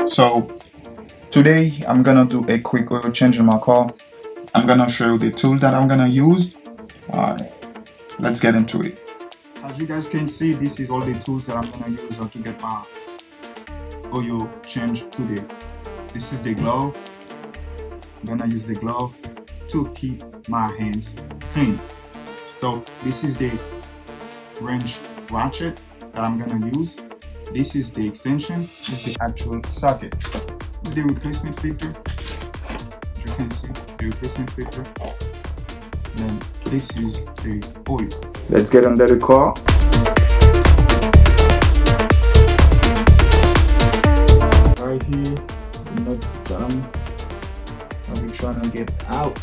So today I'm gonna do a quick oil change in my car. I'm gonna show you the tool that I'm gonna use. Let's get into it. As you guys can see, this is all the tools that I'm gonna use to get my oil change today. This is the glove. I'm gonna use the glove to keep my hands clean. So this is the wrench ratchet that I'm gonna use. This is the extension. This is the actual socket. This is the replacement filter. As you can see, the replacement filter. Then this is the oil. Let's get under the car. Right here, the nuts done. I'll be trying to get out.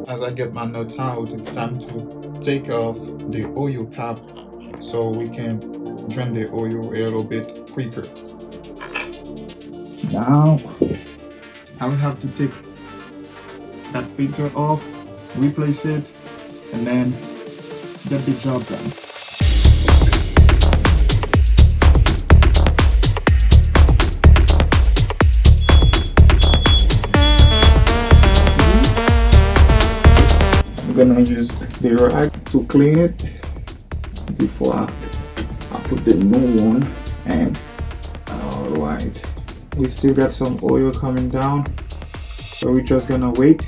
As I get my nuts out, it's time to take off the oil cap so we can drain the oil a little bit quicker. Now I will have to take that filter off, replace it, and then get the job done. I'm gonna use the rag to clean it before I put the new one. And all right, we still got some oil coming down, so we're just gonna wait.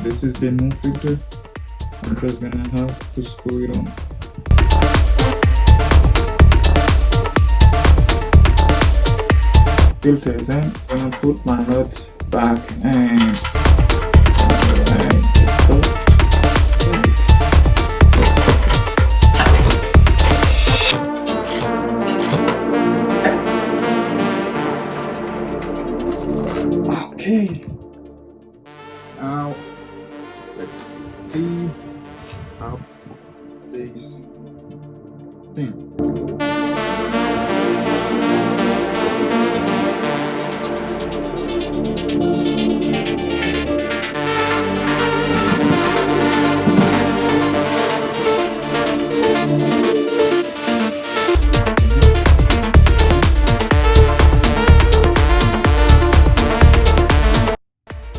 This is the new filter. I'm just gonna have to screw it on. Filter is in. I'm gonna put my nuts back and okay, now let's clean up this thing.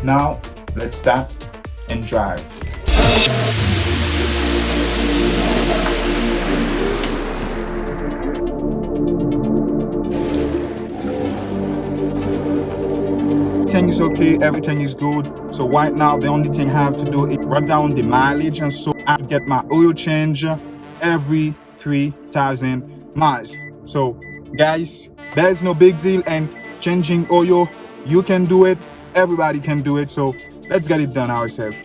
Now let's start and drive. Everything is okay, everything is good. So right now the only thing I have to do is write down the mileage, and so I get my oil change every 3,000 miles. So guys, there's no big deal, and changing oil, you can do it, everybody can do it. So let's get it done ourselves.